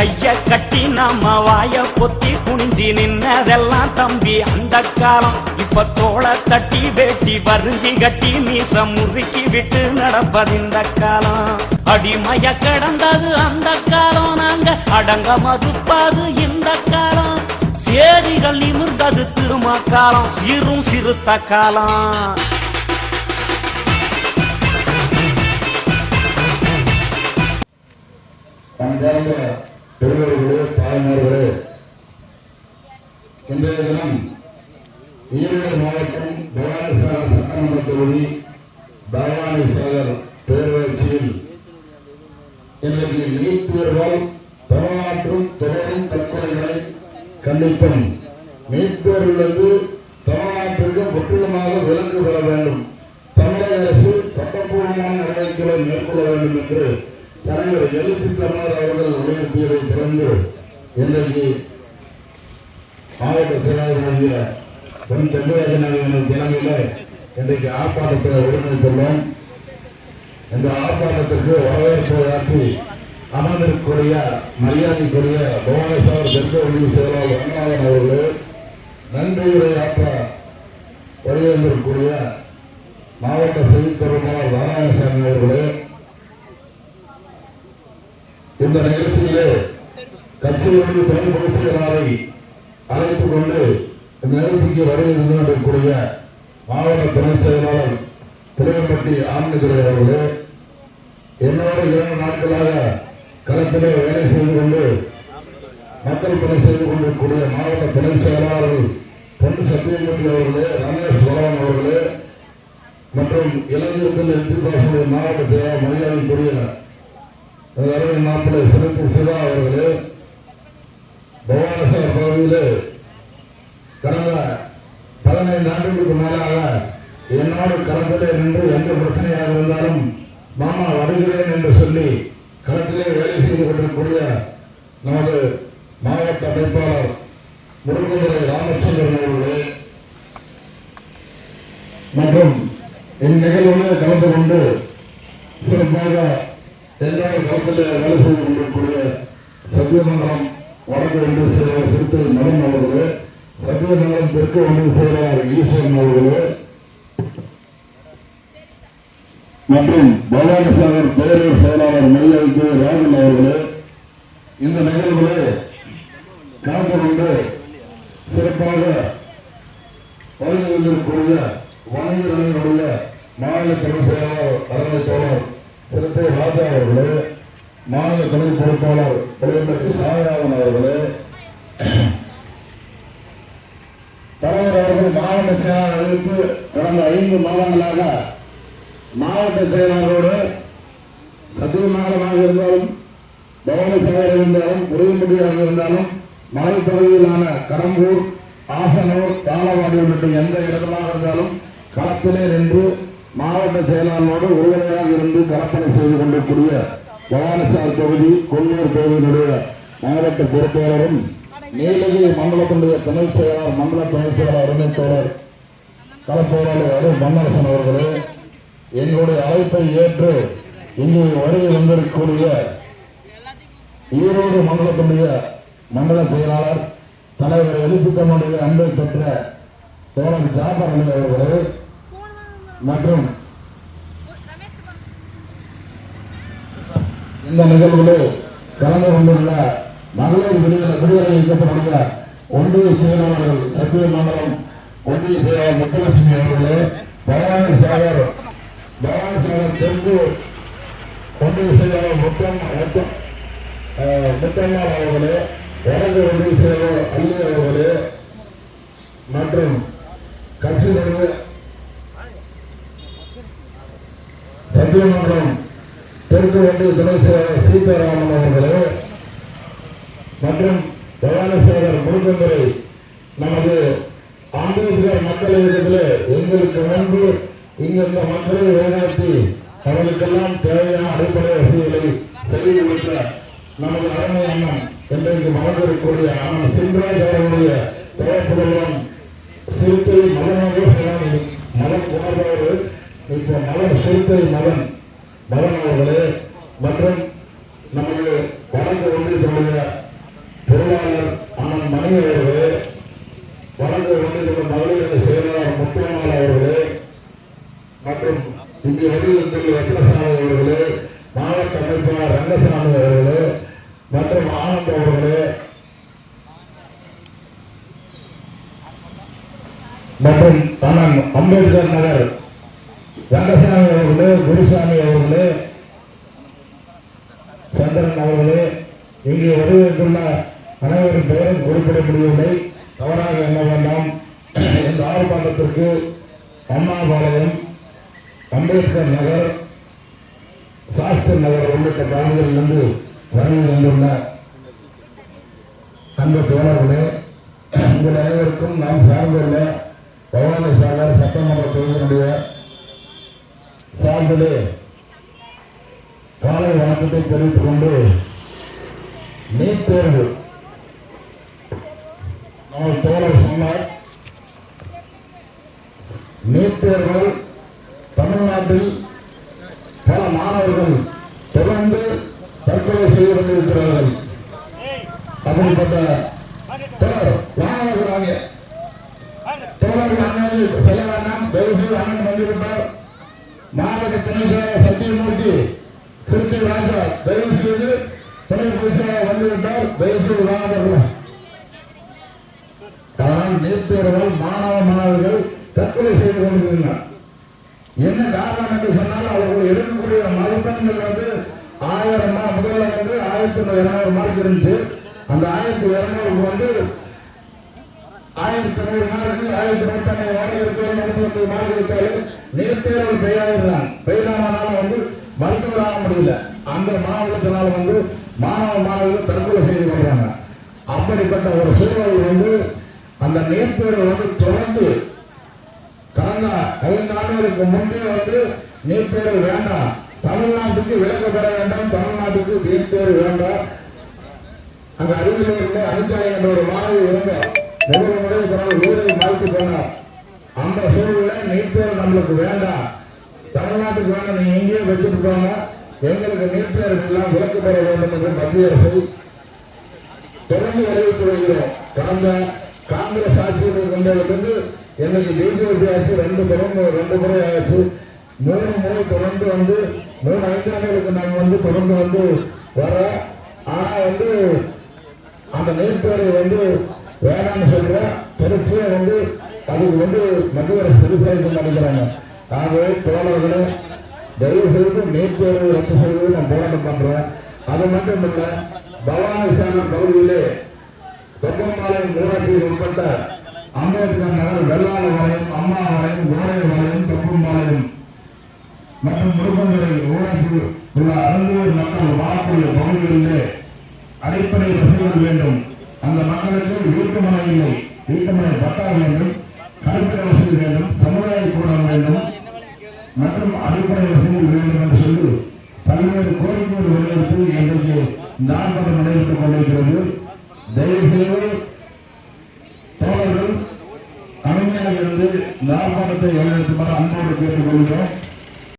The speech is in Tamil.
கைய கட்டி நம்ம வாய பொத்தி குனிஞ்சி நின்னதெல்லாம் தம்பி அந்த காலம். இப்ப தோள தட்டி வேட்டி வரிஞ்சி கட்டி மீச முறுக்கி விட்டு நடப்பதிந்த காலம். அடிமைய கடந்தது அந்த காலம், நாங்க அடங்க மறுப்பது இந்த காலம். சேரிகள் நிமிர்ந்தது திரும்ப காலம், சீரும் சிறுத்த காலம். அன்பார்ந்த பெரியவர்களே, தாய்மார்களே, இன்றைய தினம் ஈரோடு மாவட்டம் பவானிசாகர் சட்டமன்ற தொகுதி பவானிசாகர் பேரூராட்சியில் இன்றைக்கு நீட் தேர்வால் தமிழ்நாட்டில் தொடரும் தற்கொலைகளை கண்டித்தும் நீட் தேர்விலிருந்து தமிழ்நாட்டிற்கு முற்றிலுமாக விலக்கு பெற வேண்டும், தமிழக அரசு சட்டப்பூர்வமான நடவடிக்கைகளை மேற்கொள்ள வேண்டும் என்று தலைவர் எழுச்சி தமிழர் அவர்கள் வலியுறுத்தியதை தொடர்ந்து இன்றைக்கு மாவட்ட செயலாளராகிய பொன் தங்கராஜன் தலைமையில் இன்றைக்கு ஆர்ப்பாட்டத்தை ஒருங்கிணைத்துள்ளோம். இந்த ஆர்ப்பாட்டத்திற்கு வரவேற்பை ஆற்றி அமர்ந்திருக்கக்கூடிய மரியாதைக்குரிய பவானிசாகர் தெற்கு ஒன்றிய செயலாளர் ரங்கநாதன் அவர்களே, நன்றி உரையாற்ற வருகின்றிருக்கக்கூடிய மாவட்ட செய்தி தொடர்பாளர் நாராயணசாமி அவர்களே, இந்த நிகழ்ச்சியிலே கட்சியினுடைய துணை பொதுச் செயலாளரை அழைத்துக் கொண்டு இந்த நிகழ்ச்சிக்கு வருகின்ற மாவட்ட துணை செயலாளர் புளியம்பட்டி ஆனந்ததுரை அவர்களே, என்னோடு 2 நாட்களாக களத்திலே வேலை செய்து கொண்டு மக்கள் பணி செய்து கொண்டிருக்கக்கூடிய மாவட்ட துணை செயலாளர்கள் பொன் சத்தியமூர்த்தி அவர்களே, ரமேஷ் வளவன் அவர்களே மற்றும் இளைஞர்கள் எதிர்பார்ப்புடைய மாவட்ட செயலாளர் மரியாதைக்குரிய அருமை மாப்பிள்ளை சிறப்பு சிவா அவர்களே, பவானிசாகர் பகுதியிலே கடந்த 15 ஆண்டுகளுக்கு மேலாக என்னோடு களத்திலே நின்று எந்த பிரச்சனையாக இருந்தாலும் மாமா வருகிறேன் என்று சொல்லி களத்திலே வேலை செய்து கொண்டிருக்கக்கூடிய நமது மாவட்ட அமைப்பாளர் முருகதுரை ராமச்சந்திரன் அவர்களே மற்றும் இந்நிகழ்வுகளே கலந்து கொண்டு சிறப்பாக எல்லாரும் களத்திலே வேலை செய்து கொண்டிருக்கக்கூடிய சத்தியமங்கலம் வடக்கு ஒன்றிய செயலாளர் சிறுத்தை மதன் அவர்களே, சத்தியமங்கலம் தெற்கு ஒன்றிய செயலாளர் ஈஸ்வரன் அவர்களே மற்றும் பவானிசாகர் பேரூர் செயலாளர் மரியாதைக்கு ராகுல் அவர்களே, இந்த நிகழ்வுகளே கலந்து கொண்டு சிறப்பாக வருகை வந்திருக்கக்கூடிய வணிகர்களுடைய மாநில துணை செயலாளர் அருமை தோழர் சிறுத்தை ராஜா அவர்களே, மாநில துணை பொறுப்பாளர் புளியம்பட்டி சாமிநாதன் அவர்களே, தலைவர் அவர்கள் மாவட்ட செயலாளருக்கு கடந்த 5 மாதங்களாக மாவட்ட செயலாளரோடு சத்தியமங்கலமாக இருந்தாலும் பவானிசாகர் இருந்தாலும் புளியம்பட்டியாக இருந்தாலும் மலைப்பகுதியிலான கடம்பூர், ஆசனூர், தாளவாடி உள்ளிட்ட எந்த இடமாக இருந்தாலும் களத்திலே நின்று மாவட்ட செயலாளரோடு ஒருவரையாக இருந்து களப்பணி செய்து கொண்டிருக்கூடிய பவானிசாகர் தொகுதி கொன்னூர் தொகுதியினுடைய மாவட்ட பொறுப்பாளரும் நீலகிரி மண்டலத்தினுடைய துணை செயலாளர் மண்டல துணை செயலாளர் அருமை தோழர் களப்போராளர் அருள் மன்னரசன் அவர்களே, எங்களுடைய அழைப்பை ஏற்று இங்கு வருகை வந்திருக்கக்கூடிய ஈரோடு மண்டலத்தினுடைய மண்டல செயலாளர் தலைவர் எழுச்சித்தனுடைய அன்பை பெற்ற தோழர் ஜாபர் அலி அவர்களே மற்றும் இந்த நிகழ்வுகளில் கலந்து கொண்டுள்ள மகளிர் விடுதலை இயக்கத்தினுடைய ஒன்றிய செயலாளர்கள் சத்தியமங்கலம் ஒன்றிய செயலாளர் முத்துலட்சுமி அவர்களே, பவானிசாகர் தெற்கு ஒன்றிய செயலாளர் முத்தம்மா அவர்களே, வடக்கு ஒன்றிய செயலாளர் அல்லி அவர்களே மற்றும் கட்சியினுடைய சத்தியமங்கலம் தெற்கு ஒன்றிய துணை செயலாளர் சீதாராமன் அவர்களே மற்றும் பவானிசாகர் முருகந்துரை நமது அம்பேத்கர் மக்கள் இயக்கத்திலே எங்களுக்கு முன்பு இங்கிருந்த மக்களை வழிநடத்தி அவர்களுக்கெல்லாம் தேவையான அடிப்படை வசதிகளை செய்து கொடுத்த நமது அருமை அண்ணன் இன்றைக்கு மறந்திருக்கக்கூடிய அண்ணன் சிங்கராஜ் அவர்களுடைய தோழப்புடன் சிறுத்தை மதனாக மதன் உணர்ந்தவர்கள் இப்போ மதன் சிறுத்தை மதன் அவர்களே மற்றும் நமது வடக்கு ஒன்றியத்துடைய பொருளாளர் அண்ணன் மணி அவர்களே, வடக்கு ஒன்றியத்துடைய மகளிர் செயலாளர் முத்துவனால் அவர்களே மற்றும் இங்கே வடிவத்தில் ரத்னசாமி அவர்களே, மாவட்ட அமைப்பாளர் ரங்கசாமி அவர்களே மற்றும் ஆனந்த் அவர்களே மற்றும் அண்ணன் அம்பேத்கர் நகர் ரங்கசாமி அவர்களே, குருசாமி அவர்களே, சந்திரன் அவர்களே, இங்கே வடிவமைத்துள்ள அனைவரின் பெயரும் குறிப்பிட முடியவில்லை, தவறாக எண்ண வேண்டாம். இந்த ஆர்ப்பாட்டத்திற்கு அண்ணாபாளையம், அம்பேத்கர் நகர், சாஸ்திரி நகர் உள்ளிட்ட பகுதிகளிலிருந்து வருகை வந்துள்ள அன்பு தோழர்களே, உங்கள் அனைவருக்கும் நாம் சார்ந்துள்ள பவானி சாகர் சட்டமன்ற தொகுதியினுடைய சார்பிலே காலை வணக்கத்தை தெரிவித்துக் கொண்டு, நீட் தேர்வு நம்ம தோழர் சொன்னார். நீட் தேர்வு தமிழ்நாட்டில் பல மாணவர்கள் தொடர்ந்து தற்கொலை செய்து கொண்டிருக்கிறார்கள். அப்படிப்பட்ட தோழர் வாங்க தோழர்கள் அண்ணன் செல்ல வேண்டாம், தயவுசெய்து அண்ணன் வந்துவிட்டார். மாவட்ட துணை செயலாளர் சத்தியமூர்த்தி திருச்சி ராஜா தயவு செய்து துணை பொதுச் செயலாளர் வந்துவிட்டார், தயவு செய்து வாங்க. ஆனால் நீட் தேர்வால் மாணவர்கள் தற்கொலை செய்து கொண்டிருக்கிறார். என்ன காரணம் என்று சொன்னால் அவர்கள் எடுக்கக்கூடிய மதிப்பெண்கள் 1000 முதல்ல 1200 மார்க் இருந்துச்சு. அந்த 1200 1100 மார்க்கு 1025 மார்க் இருக்கு, மார்க் இருக்காது. நீட் தேர்வு பெய்யாதான் பெய்யாமனால மருத்துவராக முடியல. அந்த மாவட்டத்தினால மாணவர்கள் தற்கொலை செய்து கொள்றாங்க. அப்படிப்பட்ட ஒரு சூழல் அந்த நீட் தேர்வு தொடர்ந்து கடந்த 5 ஆண்டுகளுக்கு முன்பே நீட் தேர்வு வேண்டாம், தமிழ்நாட்டுக்கு விலக்கு பெற வேண்டாம், தமிழ்நாட்டுக்கு நீட் தேர்வு வேண்டாம். அங்க அறிவியல் அனுச்சாயம் என்ற ஒரு மாணவி இருந்த ஒவ்வொரு முறை ஊரை மாற்றி போனார். அந்த சூழல நீட் தேர்வு நம்மளுக்கு வேண்டாம், தமிழ்நாட்டுக்கு வேண்டாம், நீங்க எங்கேயோ வச்சுட்டு போங்க, எங்களுக்கு நீட் தேர்வு எல்லாம் விலக்கு பெற வேண்டும் என்று மத்திய அரசை தொடர்ந்து வலியுறுத்தி வருகிறோம். கடந்த காங்கிரஸ் ஆட்சியில் கொண்டதிலிருந்து இன்னைக்கு பிஜேபி ஆட்சி 2 முறை ஆயிடுச்சு. 3 முறை தொடர்ந்து 3 5 நாங்கள் தொடர்ந்து வர. ஆனா அந்த நீட் தேர்வு வேணாம்னு சொல்ற தொடர்ச்சியா அதுக்கு மத்திய அரசு சரிசெய்து நினைக்கிறாங்க. ஆகவே தோழர்களே, தயவு செய்து நீட் தேர்வு ரத்து செய்வது நான் போராட்டம் பண்றேன். அது மட்டும் இல்ல, பவானி சாகர் பகுதியிலே தொப்பம்பாளையம் ஊராட்சியில் உட்பட்ட அம்பேத்கர் நகர், வெள்ளாளபாளையம், அம்மாபாளையம், கோடைபாளையம், தொப்பம்பாளையம் மற்றும் முருகந்துறை ஊராட்சியில் உள்ள 60 மக்கள் வாழக்கூடிய பகுதிகளிலே அடிப்படை வசதிகள் வேண்டும். அந்த மக்களுக்கு வீட்டுமனை இல்லை, வீட்டுமனை பட்டா வேண்டும், கழிப்பிட வசதி வேண்டும், சமுதாய கூடம் வேண்டும் மற்றும் அடிப்படை வசதிகள் வேண்டும் என்று சொல்லி பல்வேறு கோரிக்கைகள் வலியுறுத்தி இன்றைக்கு இந்த ஆர்ப்பாட்டம் நடைபெற்றுக் கொண்டிருக்கிறது. தயவு செய்து தோழர்கள் அமைதியாக இருந்து இந்த ஆர்ப்பாட்டத்தை வழிநடத்துமாறு அன்போடு கேட்டுக் கொள்கிறோம்.